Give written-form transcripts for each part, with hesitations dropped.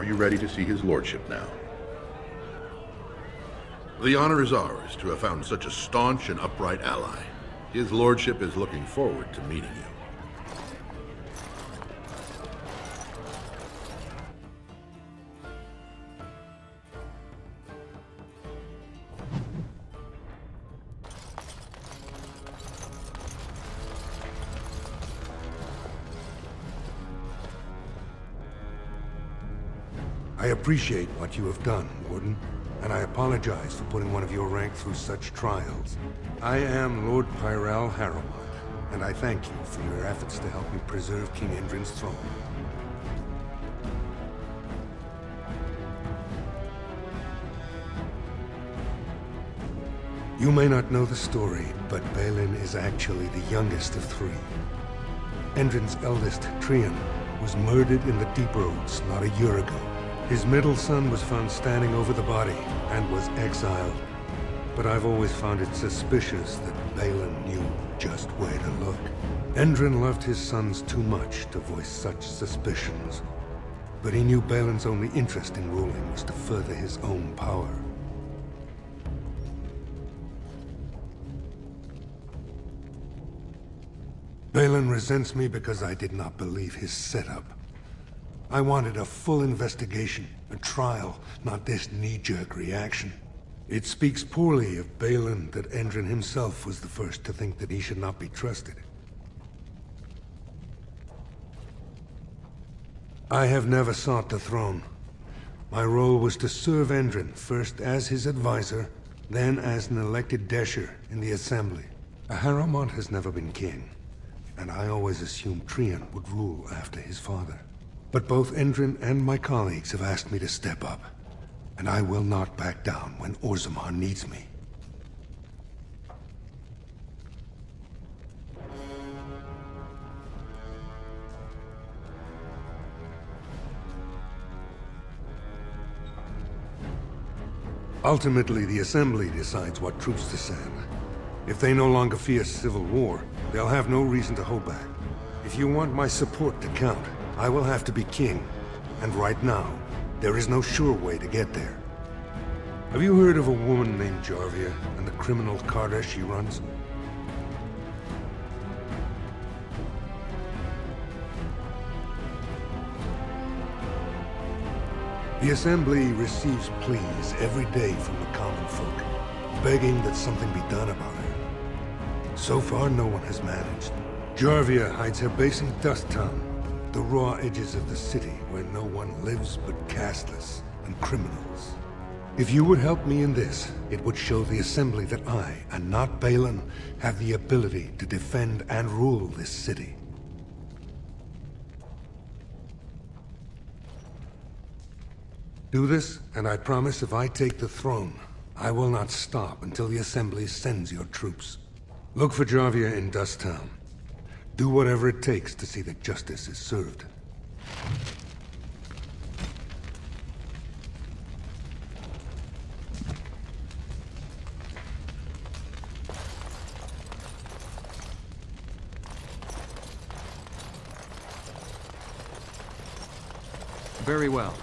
you ready to see his lordship now. The honor is ours to have found such a staunch and upright ally. His lordship is looking forward to meeting you. I appreciate what you have done, Warden, and I apologize for putting one of your rank through such trials. I am Lord Pyrell Harrowmont, and I thank you for your efforts to help me preserve King Endrin's throne. You may not know the story, but Balin is actually the youngest of three. Endrin's eldest, Trian, was murdered in the Deep Roads not a year ago. His middle son was found standing over the body and was exiled. But I've always found it suspicious that Balin knew just where to look. Endrin loved his sons too much to voice such suspicions. But he knew Balin's only interest in ruling was to further his own power. Balin resents me because I did not believe his setup. I wanted a full investigation, a trial, not this knee-jerk reaction. It speaks poorly of Balin that Endrin himself was the first to think that he should not be trusted. I have never sought the throne. My role was to serve Endrin, first as his advisor, then as an elected Desher in the Assembly. A Harrowmont has never been king, and I always assumed Trian would rule after his father. But both Endrin and my colleagues have asked me to step up, and I will not back down when Orzammar needs me. Ultimately, the Assembly decides what troops to send. If they no longer fear civil war, they'll have no reason to hold back. If you want my support to count, I will have to be king, and right now, there is no sure way to get there. Have you heard of a woman named Jarvia and the criminal Carter she runs? The Assembly receives pleas every day from the common folk, begging that something be done about her. So far, no one has managed. Jarvia hides her base in Dust Town, the raw edges of the city where no one lives but casteless and criminals. If you would help me in this, it would show the Assembly that I, and not Balin, have the ability to defend and rule this city. Do this, and I promise if I take the throne, I will not stop until the Assembly sends your troops. Look for Jarvia in Dust Town. Do whatever it takes to see that justice is served. Very well.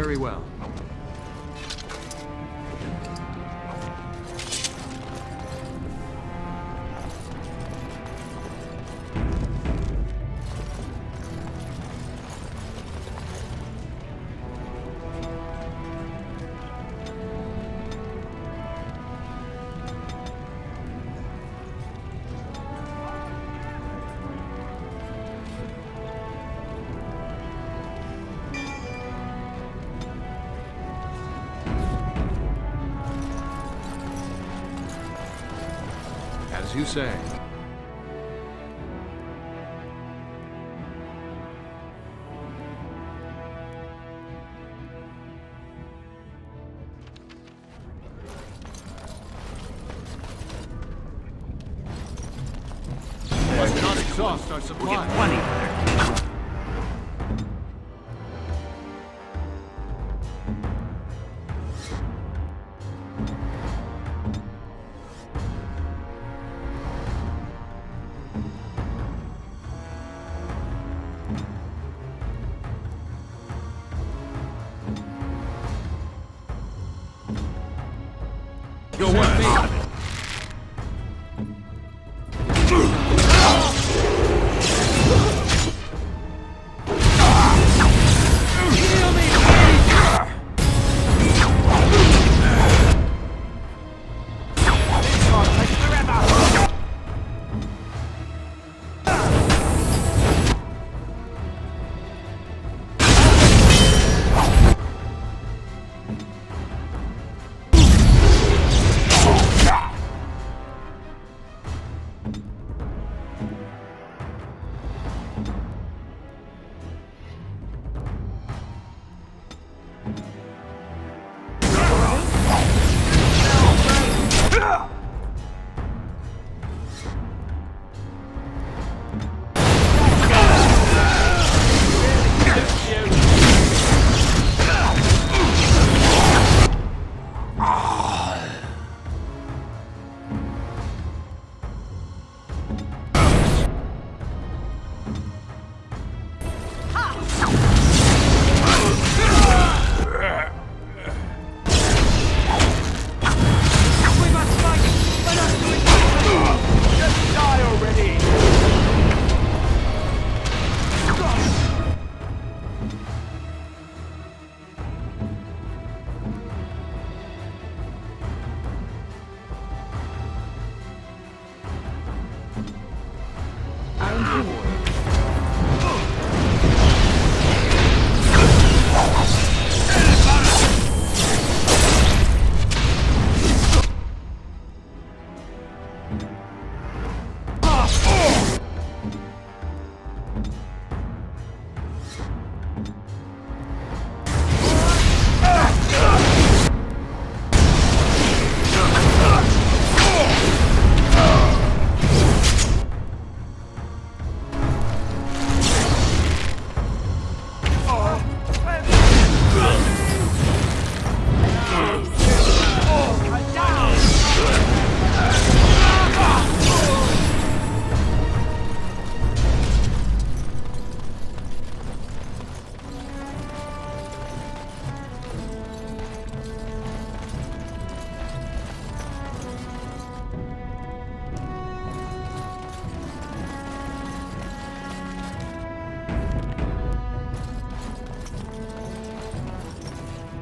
Very well. As you say. Let's not exhaust our supply. We'll get plenty. Go with me.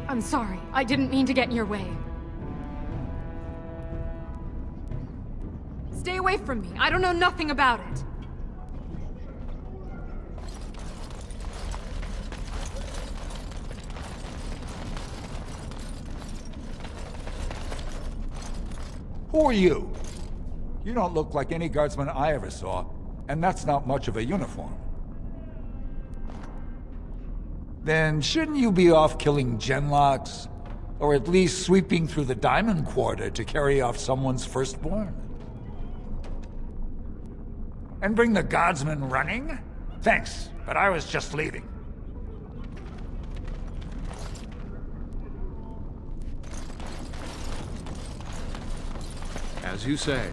I'm sorry. I didn't mean to get in your way. Stay away from me. I don't know nothing about it. Who are you? You don't look like any guardsman I ever saw, and that's not much of a uniform. Then shouldn't you be off killing genlocks? Or at least sweeping through the Diamond Quarter to carry off someone's firstborn? And bring the guardsmen running? Thanks, but I was just leaving. As you say.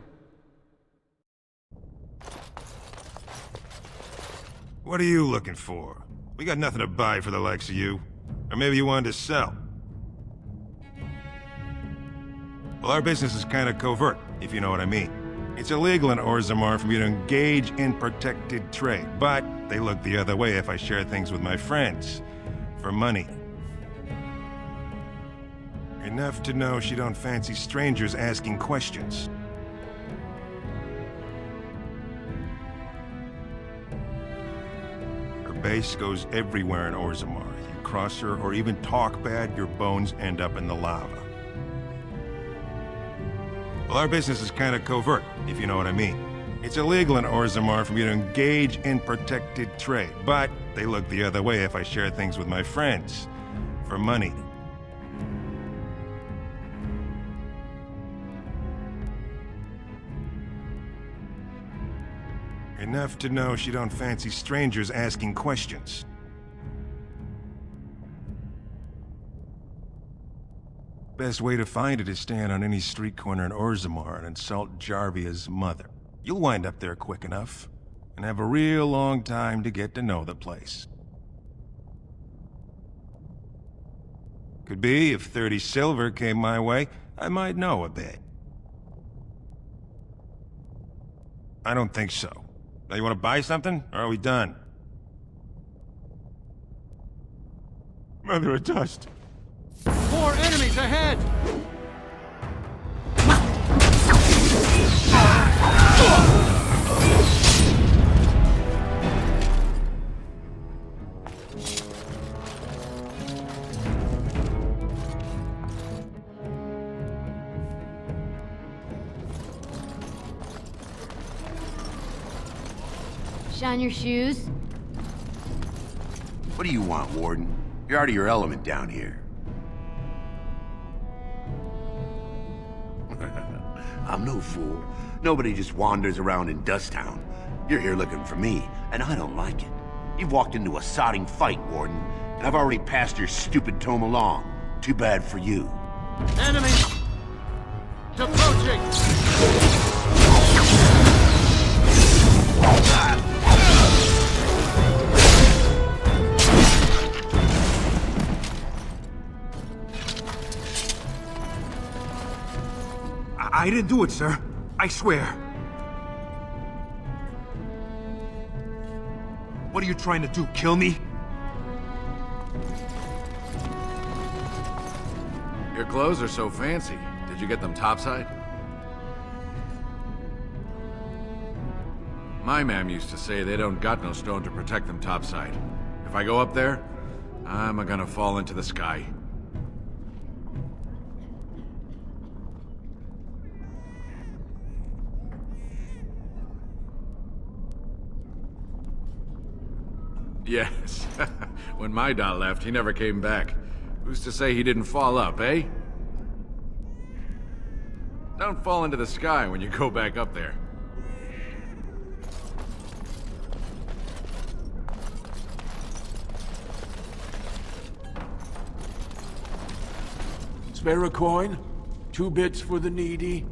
What are you looking for? We got nothing to buy for the likes of you. Or maybe you wanted to sell. Well, our business is kind of covert, if you know what I mean. It's illegal in Orzammar for me to engage in protected trade, but they look the other way if I share things with my friends. For money. Enough to know she don't fancy strangers asking questions. Her base goes everywhere in Orzammar. You cross her or even talk bad, your bones end up in the lava. Well, our business is kind of covert, if you know what I mean. It's illegal in Orzammar for me to engage in protected trade, but they look the other way if I share things with my friends. For money. Enough to know she don't fancy strangers asking questions. Best way to find it is stand on any street corner in Orzammar and insult Jarvia's mother. You'll wind up there quick enough, and have a real long time to get to know the place. Could be, if 30 silver came my way, I might know a bit. I don't think so. Now you want to buy something, or are we done? Mother of Dust. More enemies ahead! Shine your shoes. What do you want, Warden? You're out of your element down here. I'm no fool. Nobody just wanders around in Dusttown. You're here looking for me, and I don't like it. You've walked into a sodding fight, Warden, and I've already passed your stupid tome along. Too bad for you. Enemy! Approaching! I didn't do it, sir. I swear. What are you trying to do, kill me? Your clothes are so fancy. Did you get them topside? My ma'am used to say they don't got no stone to protect them topside. If I go up there, I'm gonna fall into the sky. Yes. When my dad left, he never came back. Who's to say he didn't fall up, eh? Don't fall into the sky when you go back up there. Spare a coin? 2 bits for the needy?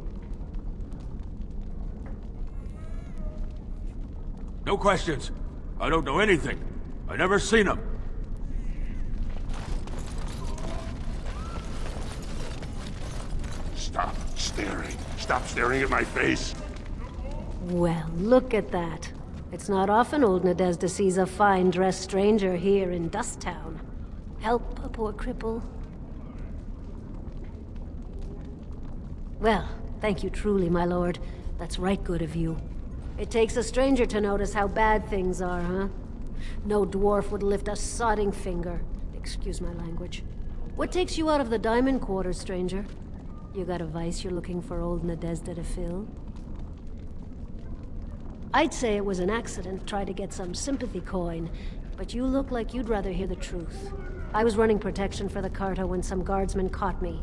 No questions. I don't know anything. I never seen him. Stop staring. Stop staring at my face. Well, look at that. It's not often old Nadezhda sees a fine-dressed stranger here in Dusttown. Help a poor cripple. Well, thank you truly, my lord. That's right good of you. It takes a stranger to notice how bad things are, huh? No dwarf would lift a sodding finger. Excuse my language. What takes you out of the Diamond Quarter, stranger? You got a vice you're looking for old Nadezhda to fill? I'd say it was an accident, try to get some sympathy coin, but you look like you'd rather hear the truth. I was running protection for the Carta when some guardsmen caught me.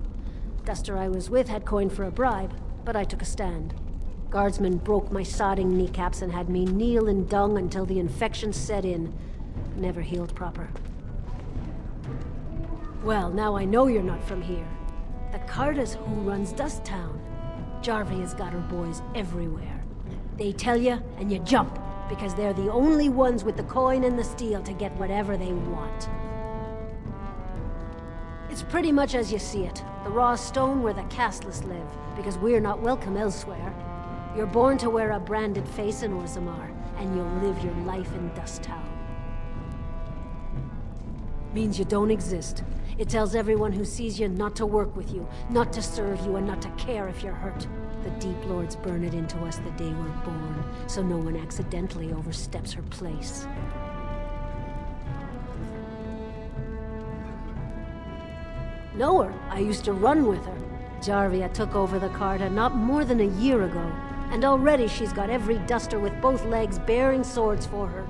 Duster I was with had coin for a bribe, but I took a stand. Guardsmen broke my sodding kneecaps and had me kneel in dung until the infection set in. Never healed proper. Well, now I know you're not from here. The Carta's who runs Dusttown. Jarvia's got her boys everywhere. They tell you, and you jump, because they're the only ones with the coin and the steel to get whatever they want. It's pretty much as you see it. The raw stone where the casteless live, because we're not welcome elsewhere. You're born to wear a branded face in Orzammar, and you'll live your life in Dust Town. Means you don't exist. It tells everyone who sees you not to work with you, not to serve you, and not to care if you're hurt. The Deep Lords burn it into us the day we're born, so no one accidentally oversteps her place. Know her. I used to run with her. Jarvia took over the Carta not more than a year ago, and already she's got every duster with both legs bearing swords for her.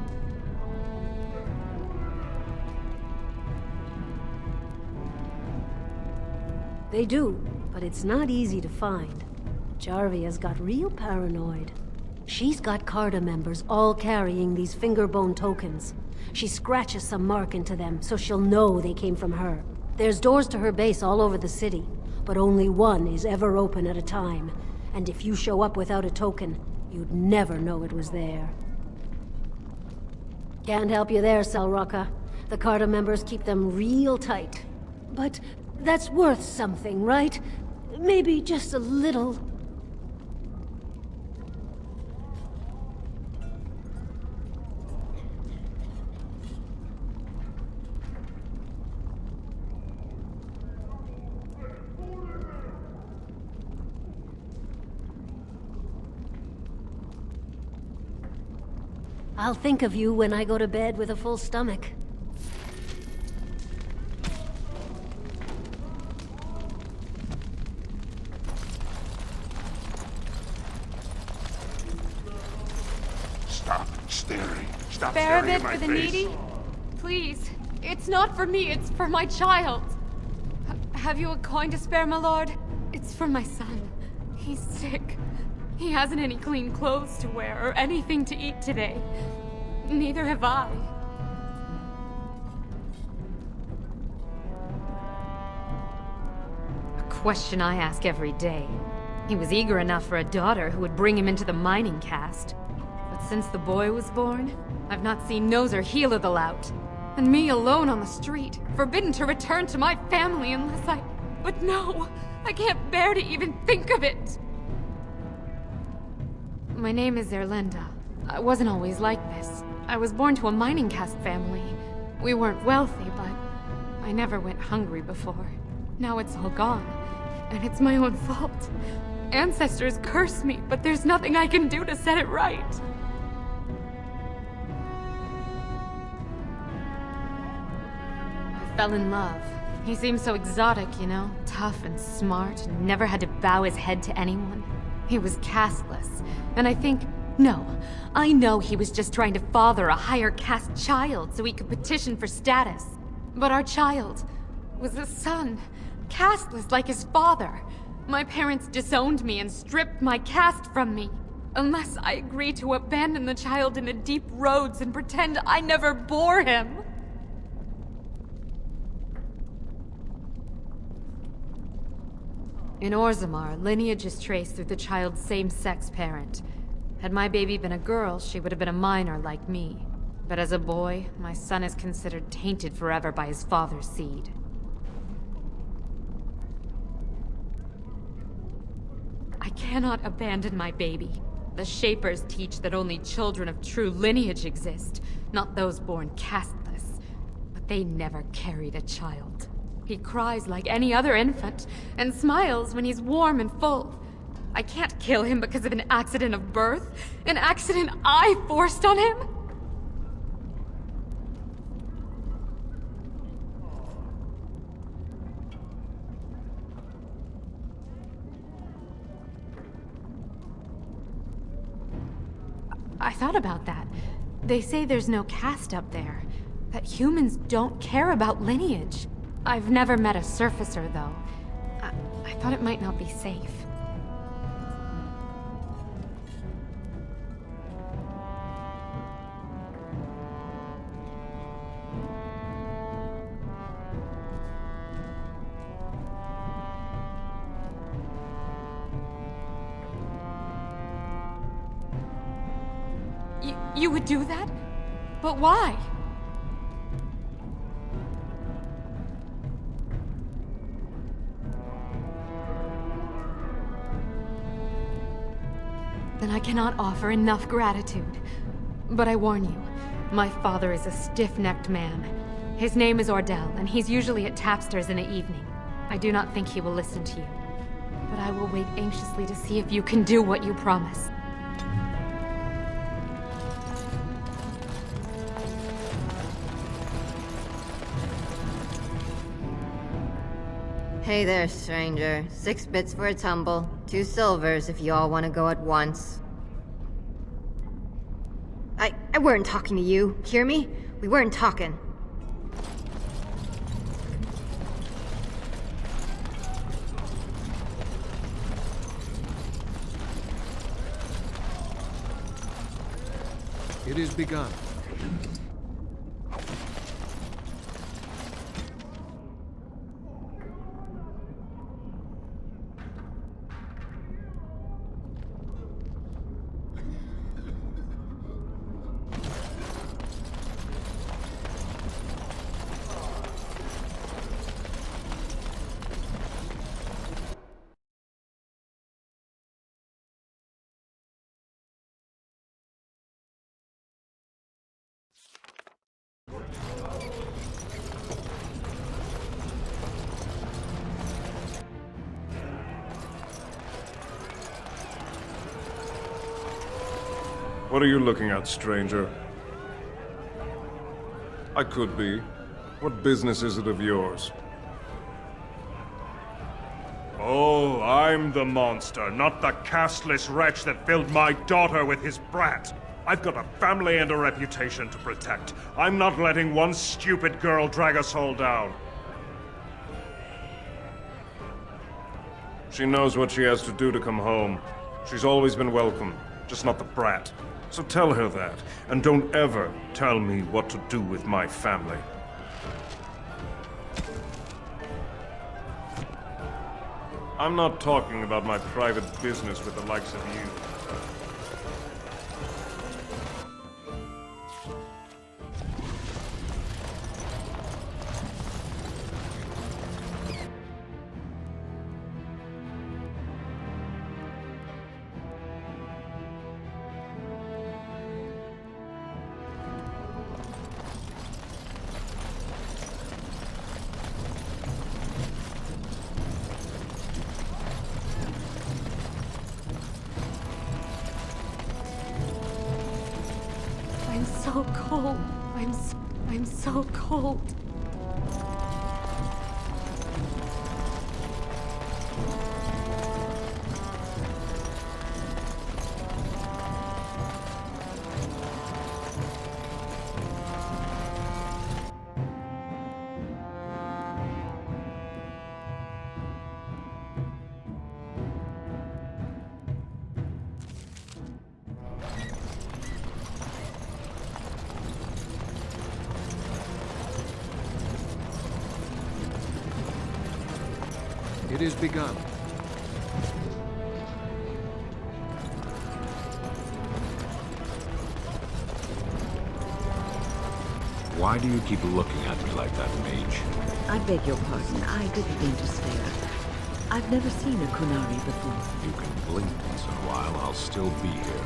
They do, but it's not easy to find. Jarvia's got real paranoid. She's got Carta members all carrying these fingerbone tokens. She scratches some mark into them so she'll know they came from her. There's doors to her base all over the city, but only one is ever open at a time. And if you show up without a token, you'd never know it was there. Can't help you there, Selrocka. The Carta members keep them real tight. But that's worth something, right? Maybe just a little. I'll think of you when I go to bed with a full stomach. Stop staring. Stop Spare a staring bit at my for the face. needy? Please. It's not for me, it's for my child. Have you a coin to spare, my lord? It's for my son. He's sick. He hasn't any clean clothes to wear or anything to eat today. Neither have I. A question I ask every day. He was eager enough for a daughter who would bring him into the mining caste. But since the boy was born, I've not seen nose or heel of the lout. And me alone on the street, forbidden to return to my family unless I... But no! I can't bear to even think of it! My name is Erlinda. I wasn't always like this. I was born to a mining caste family. We weren't wealthy, but I never went hungry before. Now it's all gone, and it's my own fault. Ancestors curse me, but there's nothing I can do to set it right. I fell in love. He seemed so exotic, you know? Tough and smart, and never had to bow his head to anyone. He was casteless, and I know he was just trying to father a higher caste child so he could petition for status. But our child was a son, casteless like his father. My parents disowned me and stripped my caste from me. Unless I agree to abandon the child in the deep roads and pretend I never bore him. In Orzammar, lineage is traced through the child's same-sex parent. Had my baby been a girl, she would have been a minor like me. But as a boy, my son is considered tainted forever by his father's seed. I cannot abandon my baby. The Shapers teach that only children of true lineage exist, not those born casteless. But they never carried a child. He cries like any other infant, and smiles when he's warm and full. I can't kill him because of an accident of birth, an accident I forced on him. I thought about that. They say there's no caste up there, that humans don't care about lineage. I've never met a surfacer, though. I thought it might not be safe. You would do that? But why? then I cannot offer enough gratitude. But I warn you, my father is a stiff-necked man. His name is Ordell, and he's usually at Tapster's in the evening. I do not think he will listen to you. But I will wait anxiously to see if you can do what you promise. Hey there, stranger. 6 bits for a tumble, 2 silvers if you all want to go at once. I weren't talking to you, hear me? We weren't talking. It is begun. What are you looking at, stranger? I could be. What business is it of yours? Oh, I'm the monster, not the castless wretch that filled my daughter with his brat. I've got a family and a reputation to protect. I'm not letting one stupid girl drag us all down. She knows what she has to do to come home. She's always been welcome, just not the brat. So tell her that, and don't ever tell me what to do with my family. I'm not talking about my private business with the likes of you. I'm so cold. I'm so cold. It is begun. Why do you keep looking at me like that, mage? I beg your pardon. I didn't mean to stare. I've never seen a Kunari before. You can blink once in a while, I'll still be here.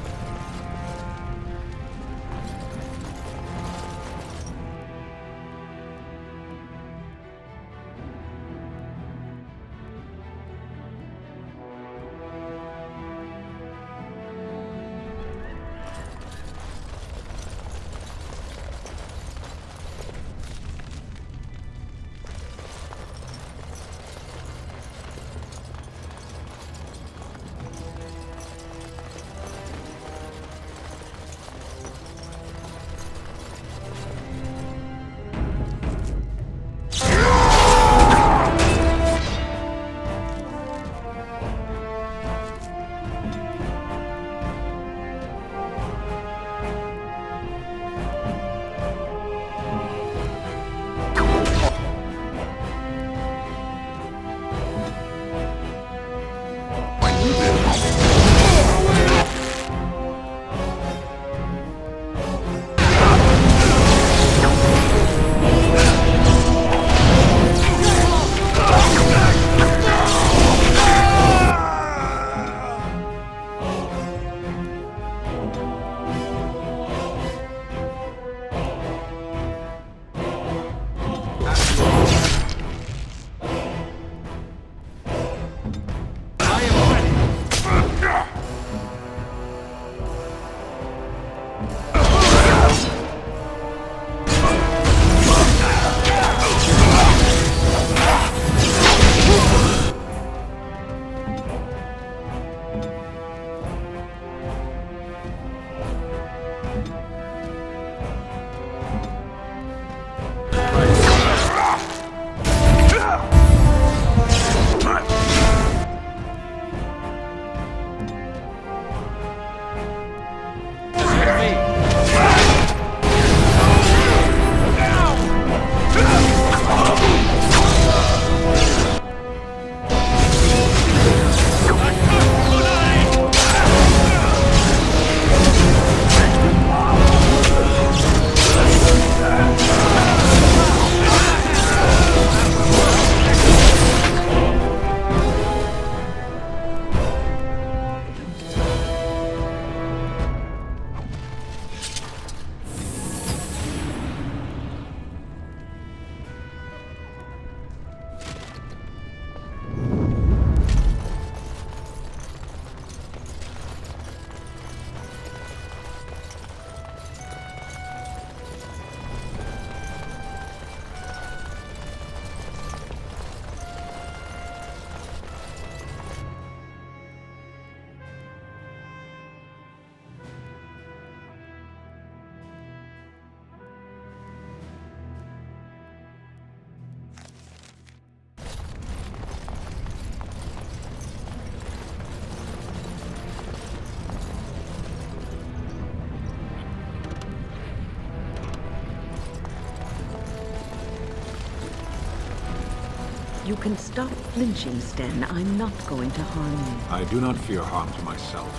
You can stop flinching, Sten. I'm not going to harm you. I do not fear harm to myself.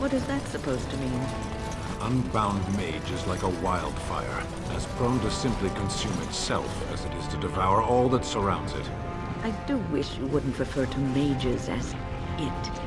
What is that supposed to mean? Unbound mage is like a wildfire, as prone to simply consume itself as it is to devour all that surrounds it. I do wish you wouldn't refer to mages as it.